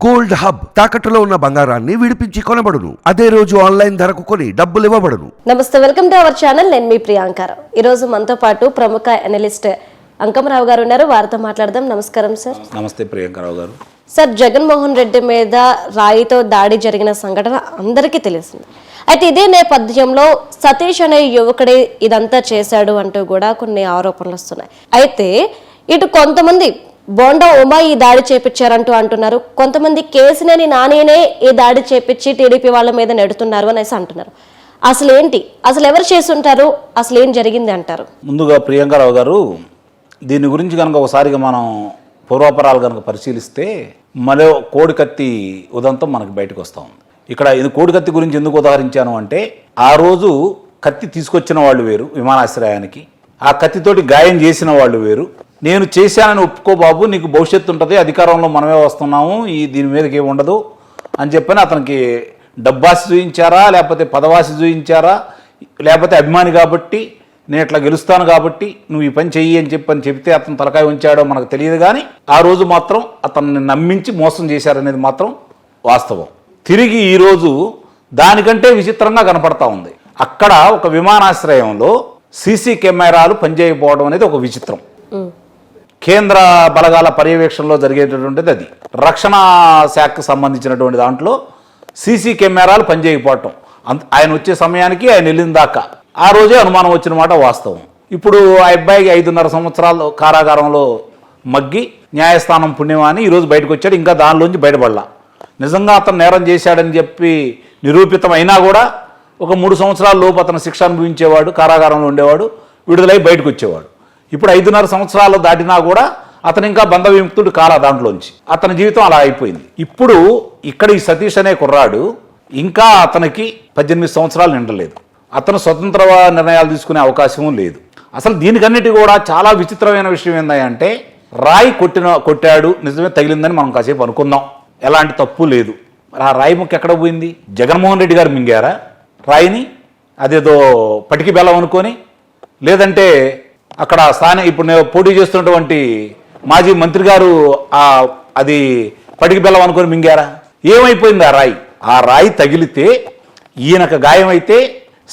Gold hub తాకట్టులో ఉన్న బంగారాన్ని విడిపించి కొనబడును. అదే రోజు ఆన్లైన్ ధరకు కొని డబ్బులు ఇవ్వబడును. నమస్తే, వెల్కమ్ టు అవర్ ఛానల్. నేను మీ ప్రియాంకారావు. ఈ రోజు మనతో పాటు ప్రముఖ అనలిస్ట్ అంకమరావు గారు ఉన్నారు. వారితో మాట్లాడదాం. నమస్కారం సార్. నమస్తే ప్రియాంకారావు గారు. సార్, జగన్మోహన్ రెడ్డి మీద రాయితో దాడి జరిగిన సంఘటన అందరికీ తెలిసింది. అయితే ఇదే నేపథ్యంలో సతీష్ అనే యువకుడే ఇదంతా చేశాడు అంటూ కూడా కొన్ని ఆరోపణలు వస్తున్నాయి. అయితే ఇటు కొంతమంది బోండా ఉమా ఈ దాడి చేపించారంటూ అంటున్నారు, కొంతమంది కేసినేని నానినే ఈ దాడి చేపించి టీడీపీ వాళ్ళ మీద నెడుతున్నారు అనేసి అంటున్నారు. అసలు ఏంటి, అసలు ఎవరు చేసుంటారు, అసలు ఏం జరిగింది అంటారు? ముందుగా ప్రియాంకారావు గారు, దీని గురించి కనుక ఒకసారిగా మనం పూర్వాపరాలు కనుక పరిశీలిస్తే మరో కోడికత్తి ఉదంతం మనకు బయటకు వస్తాం. ఇక్కడ ఇది కోడికత్తి గురించి ఎందుకు ఉదాహరించాను అంటే, ఆ రోజు కత్తి తీసుకొచ్చిన వాళ్ళు వేరు విమానాశ్రయానికి, ఆ కత్తితోటి గాయం చేసిన వాళ్ళు వేరు. నేను చేశానని ఒప్పుకో బాబు, నీకు భవిష్యత్తు ఉంటుంది, అధికారంలో మనమే వస్తున్నాము, దీని మీదకి ఏమి ఉండదు అని చెప్పని అతనికి డబ్బాసి చూయించారా, లేకపోతే పదవాసి చూయించారా, లేకపోతే అభిమాని కాబట్టి నేను ఇట్లా గెలుస్తాను కాబట్టి నువ్వు ఈ పని చెయ్యి అని చెప్తే అతను తలకాయ ఉంచాడో మనకు తెలియదు. కానీ ఆ రోజు మాత్రం అతన్ని నమ్మించి మోసం చేశారనేది మాత్రం వాస్తవం. తిరిగి ఈరోజు దానికంటే విచిత్రంగా కనపడతా ఉంది. అక్కడ ఒక విమానాశ్రయంలో సీసీ కెమెరాలు పనిచేయకపోవడం అనేది ఒక విచిత్రం. కేంద్ర బలగాల పర్యవేక్షణలో జరిగేటటువంటిది అది. రక్షణ శాఖకు సంబంధించినటువంటి దాంట్లో సీసీ కెమెరాలు పనిచేయకపోవటం, ఆయన వచ్చే సమయానికి ఆయన వెళ్ళిన దాకా ఆ రోజే అనుమానం వచ్చిన మాట వాస్తవం. ఇప్పుడు ఆ అబ్బాయికి 5.5 సంవత్సరాలు కారాగారంలో మగ్గి న్యాయస్థానం పుణ్యమాని ఈరోజు బయటకు వచ్చాడు. ఇంకా దానిలోంచి బయటపడలా. నిజంగా అతను నేరం చేశాడని చెప్పి నిరూపితం అయినా కూడా ఒక 3 సంవత్సరాల లోపు అతను శిక్ష అనుభవించేవాడు, కారాగారంలో ఉండేవాడు, విడుదలై బయటకు వచ్చేవాడు. ఇప్పుడు 5.5 సంవత్సరాలు దాటినా కూడా అతను ఇంకా బంధ విముక్తుడు కాలా దాంట్లోంచి. అతని జీవితం అలా అయిపోయింది. ఇప్పుడు ఇక్కడ ఈ సతీష్ అనే కుర్రాడు ఇంకా అతనికి 18 సంవత్సరాలు నిండలేదు. అతను స్వతంత్ర నిర్ణయాలు తీసుకునే అవకాశం లేదు. అసలు దీనికన్నిటి కూడా చాలా విచిత్రమైన విషయం ఏంటంటే, రాయి కొట్టాడు, నిజమే తగిలిందని మనం కాసేపు అనుకుందాం, ఎలాంటి తప్పు లేదు. ఆ రాయి ముక్క ఎక్కడ పోయింది? జగన్మోహన్ రెడ్డి గారు మింగారా రాయిని? అదేదో పటికి బెల్లం అనుకొని, లేదంటే అక్కడ ఇప్పుడు నేను పోటీ చేస్తున్నటువంటి మాజీ మంత్రి గారు అది పటికి బెల్లం అనుకొని మింగారా? ఏమైపోయింది ఆ రాయి? ఆ రాయి తగిలితే ఈయనకు గాయమైతే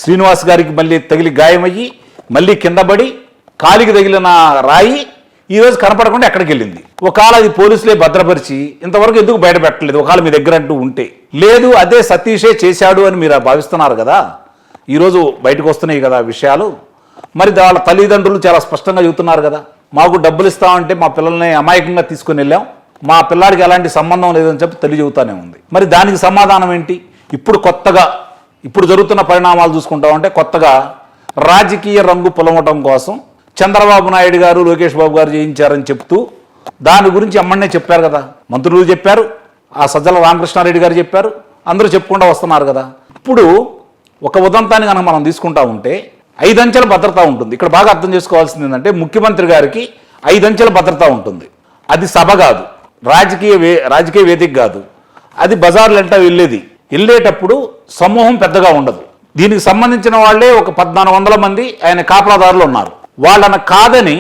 శ్రీనివాస్ గారికి మళ్ళీ తగిలి గాయమయ్యి మళ్ళీ కిందపడి కాలికి తగిలిన రాయి ఈరోజు కనపడకుండా ఎక్కడికి వెళ్ళింది? ఒకవేళ అది పోలీసులే భద్రపరిచి ఇంతవరకు ఎందుకు బయట పెట్టలేదు? ఒకవేళ మీ దగ్గర అంటూ ఉంటే లేదు, అదే సతీషే చేశాడు అని మీరు భావిస్తున్నారు కదా. ఈరోజు బయటకు వస్తున్నాయి కదా విషయాలు. మరి వాళ్ళ తల్లిదండ్రులు చాలా స్పష్టంగా చెబుతున్నారు కదా, మాకు డబ్బులు ఇస్తామంటే మా పిల్లల్ని అమాయకంగా తీసుకుని వెళ్ళాం, మా పిల్లాడికి ఎలాంటి సంబంధం లేదని చెప్పి తల్లి చెబుతానే ఉంది. మరి దానికి సమాధానం ఏంటి? ఇప్పుడు జరుగుతున్న పరిణామాలు చూసుకుంటామంటే కొత్తగా రాజకీయ రంగు పొలమటం కోసం చంద్రబాబు నాయుడు గారు, లోకేష్ బాబు గారు చేయించారని చెప్తూ దాని గురించి అమ్మనే చెప్పారు కదా, మంత్రులు చెప్పారు, ఆ సజ్జల రామకృష్ణారెడ్డి గారు చెప్పారు, అందరూ చెప్పుకుంటూ వస్తున్నారు కదా. ఇప్పుడు ఒక ఉదంతాన్ని కనుక మనం తీసుకుంటా ఉంటే 5 అంచెల భద్రత ఉంటుంది. ఇక్కడ బాగా అర్థం చేసుకోవాల్సింది ఏంటంటే, ముఖ్యమంత్రి గారికి 5 అంచెల భద్రత ఉంటుంది. అది సభ కాదు, రాజకీయ వేదిక కాదు, అది బజార్లు అంటా వెళ్ళేటప్పుడు సమూహం పెద్దగా ఉండదు. దీనికి సంబంధించిన వాళ్లే ఒక 1400 మంది ఆయన కాపలాదారులు ఉన్నారు. వాళ్ళని కాదని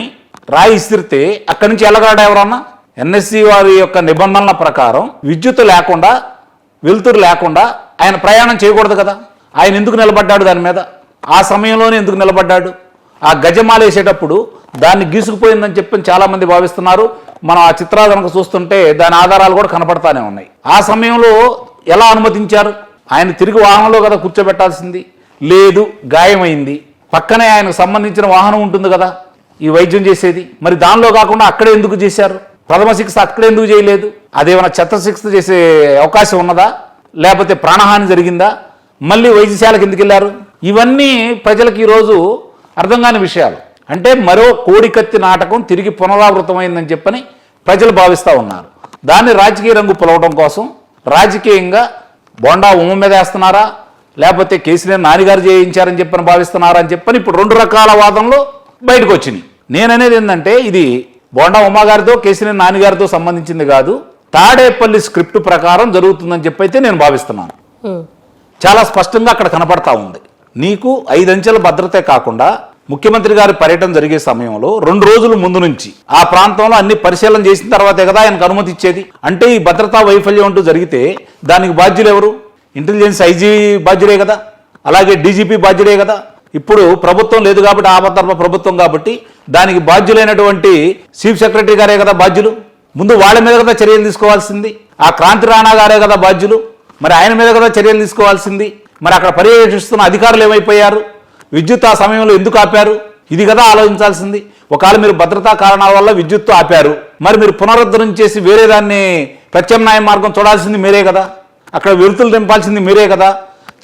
రాయి ఇసిరితే అక్కడి నుంచి వెళ్ళగలడా ఎవరన్నా? ఎన్ఎస్సి వారి యొక్క నిబంధనల ప్రకారం విద్యుత్ లేకుండా, వెలుతురు లేకుండా ఆయన ప్రయాణం చేయకూడదు కదా. ఆయన ఎందుకు నిలబడ్డాడు దాని మీద? ఆ సమయంలోనే ఎందుకు నిలబడ్డాడు? ఆ గజమాల వేసేటప్పుడు దాన్ని గీసుకుపోయిందని చెప్పి చాలామంది భావిస్తున్నారు. మనం ఆ చిత్రాలు కనుక చూస్తుంటే దాని ఆధారాలు కూడా కనపడతానే ఉన్నాయి. ఆ సమయంలో ఎలా అనుమతించారు? ఆయన తిరిగి వాహనంలో కదా కూర్చోబెట్టాల్సింది. లేదు, గాయమైంది, పక్కనే ఆయనకు సంబంధించిన వాహనం ఉంటుంది కదా ఈ వైద్యం చేసేది. మరి దానిలో కాకుండా అక్కడే ఎందుకు చేశారు? ప్రథమ చికిత్స అక్కడే ఎందుకు చేయలేదు? అదేమైనా చికిత్స చేసే అవకాశం ఉన్నదా? లేకపోతే ప్రాణహాని జరిగిందా? మళ్ళీ వైద్యశాలకు ఎందుకు వెళ్ళారు? ఇవన్నీ ప్రజలకు ఈరోజు అర్థం కాని విషయాలు. అంటే మరో కోడికత్తి నాటకం తిరిగి పునరావృతమైందని చెప్పని ప్రజలు భావిస్తూ ఉన్నారు. దాన్ని రాజకీయ రంగు పొలవడం కోసం రాజకీయంగా బోండా ఉమ్మ మీద వేస్తున్నారా, లేకపోతే కేసీఆర్ నానిగారు చేయించారని చెప్పని భావిస్తున్నారా అని చెప్పని ఇప్పుడు 2 రకాల వాదనలు బయటకు వచ్చినాయి. నేననేది ఏంటంటే, ఇది బోండా ఉమ్మ గారితో కేసీఆర్ నానిగారితో సంబంధించింది కాదు, తాడేపల్లి స్క్రిప్ట్ ప్రకారం జరుగుతుందని చెప్పైతే నేను భావిస్తున్నాను. చాలా స్పష్టంగా అక్కడ కనపడతా ఉంది. నీకు 5 అంచెల భద్రతే కాకుండా ముఖ్యమంత్రి గారి పర్యటన జరిగే సమయంలో 2 రోజుల ముందు నుంచి ఆ ప్రాంతంలో అన్ని పరిశీలన చేసిన తర్వాతే కదా ఆయనకు అనుమతి ఇచ్చేది. అంటే ఈ భద్రతా వైఫల్యం అంటూ జరిగితే దానికి బాధ్యులు ఎవరు? ఇంటెలిజెన్స్ ఐజీ బాధ్యుడే కదా, అలాగే డీజీపీ బాధ్యుడే కదా. ఇప్పుడు ప్రభుత్వం లేదు కాబట్టి ఆపద్ధర్మ ప్రభుత్వం కాబట్టి దానికి బాధ్యులైనటువంటి చీఫ్ సెక్రటరీ గారే కదా బాధ్యులు. ముందు వాళ్ళ మీద కదా చర్యలు తీసుకోవాల్సింది. ఆ క్రాంతి రాణా గారే కదా బాధ్యులు. మరి ఆయన మీద కదా చర్యలు తీసుకోవాల్సింది. మరి అక్కడ పర్యవేక్షిస్తున్న అధికారులు ఏమైపోయారు? విద్యుత్ ఆ సమయంలో ఎందుకు ఆపారు? ఇది కదా ఆలోచించాల్సింది. ఒకవేళ మీరు భద్రతా కారణాల వల్ల విద్యుత్ ఆపారు, మరి మీరు పునరుద్ధరణ చేసి వేరే దాన్ని ప్రత్యామ్నాయ మార్గం చూడాల్సింది మీరే కదా. అక్కడ వెలుతులు నింపాల్సింది మీరే కదా.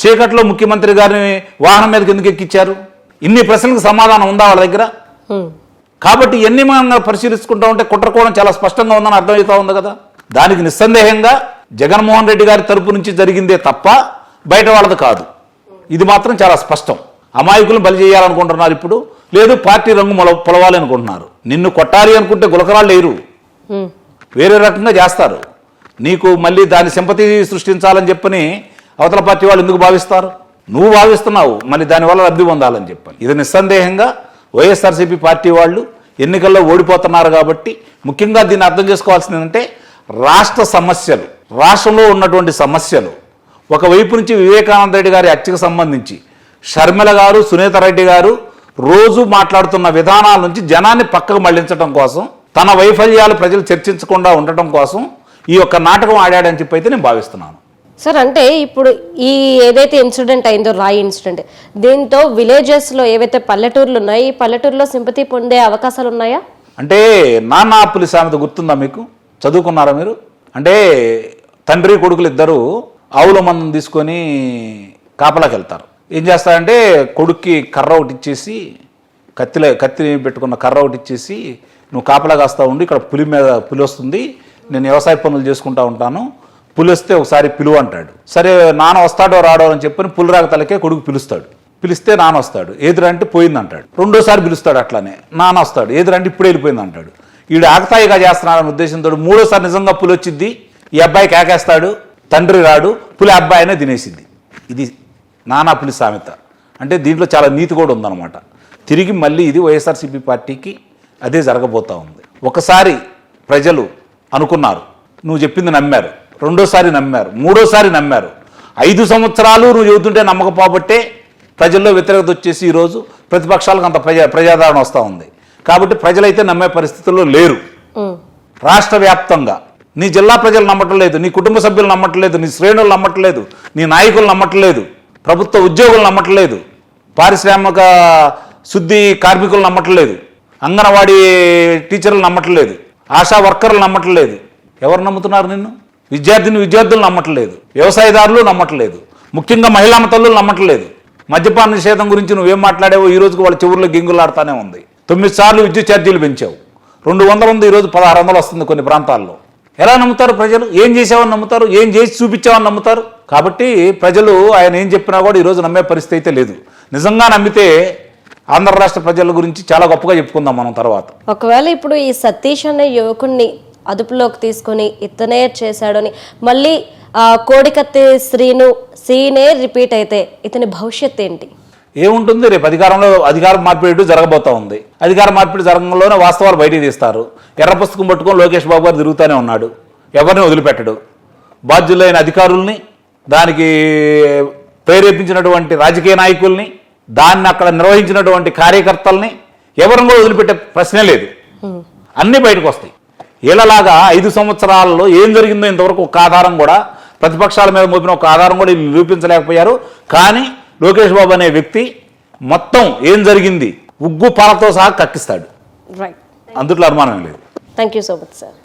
చీకట్లో ముఖ్యమంత్రి గారిని వాహనం మీదకి ఎందుకు ఎక్కించారు? ఇన్ని ప్రశ్నలకు సమాధానం ఉందా వాళ్ళ దగ్గర? కాబట్టి ఎన్ని మనం పరిశీలించుకుంటా ఉంటే కుట్రకోణం చాలా స్పష్టంగా ఉందని అర్థమవుతా ఉంది కదా. దానికి నిస్సందేహంగా జగన్మోహన్ రెడ్డి గారి తరపు నుంచి జరిగిందే తప్ప బయట వాళ్ళది కాదు. ఇది మాత్రం చాలా స్పష్టం. అమాయకులను బలి చేయాలనుకుంటున్నారు ఇప్పుడు, లేదు పార్టీ రంగు పొలవాలి అనుకుంటున్నారు. నిన్ను కొట్టాలి అనుకుంటే గులకరాళ్ళు లేరు, వేరే రకంగా చేస్తారు. నీకు మళ్ళీ దాని సింపతి సృష్టించాలని చెప్పని అవతల పార్టీ వాళ్ళు ఎందుకు భావిస్తారు? నువ్వు భావిస్తున్నావు మళ్ళీ దానివల్ల లబ్ధి పొందాలని చెప్పని. ఇది నిస్సందేహంగా వైఎస్ఆర్సీపీ పార్టీ వాళ్ళు ఎన్నికల్లో ఓడిపోతున్నారు కాబట్టి ముఖ్యంగా దీన్ని అర్థం చేసుకోవాల్సింది ఏంటంటే రాష్ట్ర సమస్యలు, రాష్ట్రంలో ఉన్నటువంటి సమస్యలు, ఒకవైపు నుంచి వివేకానంద రెడ్డి గారి హత్యకు సంబంధించి షర్మిల గారు, సునీత రెడ్డి గారు రోజు మాట్లాడుతున్న విధానాల నుంచి జనాన్ని పక్కకు మళ్లించడం కోసం, తన వైఫల్యాలు ప్రజలు చర్చించకుండా ఉండటం కోసం ఈ యొక్క నాటకం ఆడాడని చెప్పి అయితే నేను భావిస్తున్నాను. సార్, అంటే ఇప్పుడు ఈ ఏదైతే ఇన్సిడెంట్ అయిందో రాయి ఇన్సిడెంట్, దీంతో విలేజెస్లో ఏవైతే పల్లెటూర్లు ఉన్నాయో ఈ పల్లెటూరులో సింపతి పొందే అవకాశాలు ఉన్నాయా? అంటే నాన్న పులి సామెత గుర్తుందా మీకు? చదువుకున్నారా మీరు? అంటే తండ్రి కొడుకులు ఇద్దరు ఆవుల మందం తీసుకొని కాపలాకి వెళ్తారు. ఏం చేస్తారంటే కొడుక్కి కర్ర ఒకటి ఇచ్చేసి, కత్తి పెట్టుకున్న కర్ర ఒకటి ఇచ్చేసి, నువ్వు కాపలా కాస్తా ఉండి, ఇక్కడ పులి వస్తుంది, నేను వ్యవసాయ పనులు చేసుకుంటా ఉంటాను, పులి వస్తే ఒకసారి పిలువ అంటాడు. సరే నాన్న వస్తాడో రాడో అని చెప్పని పులిరాక తలకే కొడుకు పిలుస్తాడు. పిలిస్తే నాన్న వస్తాడు, ఎదురంటే పోయింది అంటాడు. రెండోసారి పిలుస్తాడు, అట్లానే నాన్న వస్తాడు, ఎదురంటే ఇప్పుడు వెళ్ళిపోయింది అంటాడు. వీడు ఆకతాయిగా చేస్తున్నాడన్న ఉద్దేశంతో మూడోసారి నిజంగా పులి వచ్చింది, ఈ అబ్బాయి కేకేస్తాడు, తండ్రి రాడు, పులి అబ్బాయినే తినేసింది. ఇది నానా పులి సామెత. అంటే దీంట్లో చాలా నీతి కూడా ఉందన్నమాట. తిరిగి మళ్ళీ ఇది వైఎస్ఆర్సీపీ పార్టీకి అదే జరగబోతూ ఉంది. ఒకసారి ప్రజలు అనుకున్నారు, నువ్వు చెప్పింది నమ్మారు, రెండోసారి నమ్మారు, మూడోసారి నమ్మారు. 5 సంవత్సరాలు నువ్వు చెబుతుంటే నమ్మకపోబట్టే ప్రజల్లో వ్యతిరేకత వచ్చేసి ఈరోజు ప్రతిపక్షాలకు అంత ప్రజాదరణ వస్తూ ఉంది. కాబట్టి ప్రజలైతే నమ్మే పరిస్థితుల్లో లేరు. రాష్ట్ర వ్యాప్తంగా నీ జిల్లా ప్రజలు నమ్మటం లేదు, నీ కుటుంబ సభ్యులు నమ్మటం లేదు, నీ శ్రేణులు నమ్మటం లేదు, నీ నాయకులు నమ్మటం లేదు, ప్రభుత్వ ఉద్యోగులు నమ్మటం లేదు, పారిశ్రామిక శుద్ధి కార్మికులు నమ్మటం లేదు, అంగన్వాడీ టీచర్లు నమ్మటం లేదు, ఆశా వర్కర్లు నమ్మటం లేదు. ఎవరు నమ్ముతున్నారు నిన్ను? విద్యార్థులు నమ్మటం లేదు, వ్యవసాయదారులు నమ్మటం లేదు, ముఖ్యంగా మహిళా తల్లులు నమ్మటం లేదు. మద్యపాన నిషేధం గురించి నువ్వేం మాట్లాడావో ఈ రోజుకి వాళ్ళ చెవుల్లో గింగులాడుతూనే ఉంది. 9 సార్లు విద్యుత్ ఛార్జీలు పెంచావు, 200 ఉంది, ఈరోజు 1600 వస్తుంది కొన్ని ప్రాంతాల్లో. ఎలా నమ్ముతారు ప్రజలు? ఏం చేసావని నమ్ముతారు? ఏం చేసి చూపించావని నమ్ముతారు? కాబట్టి ప్రజలు ఆయన ఏం చెప్పినా కూడా ఈరోజు నమ్మే పరిస్థితి అయితే లేదు. నిజంగా నమ్మితే ఆంధ్ర రాష్ట్ర ప్రజల గురించి చాలా గొప్పగా చెప్పుకుందాం మనం తర్వాత. ఒకవేళ ఇప్పుడు ఈ సతీష్ అనే యువకుడిని అదుపులోకి తీసుకొని ఇతనే చేశాడని మళ్ళీ కోడికత్తి సీనే రిపీట్ అయితే ఇతని భవిష్యత్ ఏంటి? ఏముంటుంది? రేపు అధికార మార్పిడి జరగబోతా ఉంది. అధికార మార్పిడి జరగడంలోనే వాస్తవాలు బయటికి తీస్తారు. ఎర్ర పుస్తకం పట్టుకొని లోకేష్ బాబు గారు తిరుగుతూనే ఉన్నాడు, ఎవరిని వదిలిపెట్టడు. బాధ్యులైన అధికారుల్ని, దానికి ప్రేరేపించినటువంటి రాజకీయ నాయకుల్ని, దాన్ని అక్కడ నిర్వహించినటువంటి కార్యకర్తల్ని ఎవరిని కూడా వదిలిపెట్టే ప్రశ్నే లేదు. అన్నీ బయటకు వస్తాయి. వీళ్ళలాగా 5 సంవత్సరాల్లో ఏం జరిగిందో ఇంతవరకు ఒక ఆధారం కూడా, ప్రతిపక్షాల మీద మోపిన ఒక ఆధారం కూడా వీళ్ళు నిరూపించలేకపోయారు. కానీ లోకేష్ బాబు అనే వ్యక్తి మొత్తం ఏం జరిగింది ఉగ్గు పాలతో సహా కక్కిస్తాడు. రైట్, అందుట్లో అనుమానం లేదు. Thank you so much sir.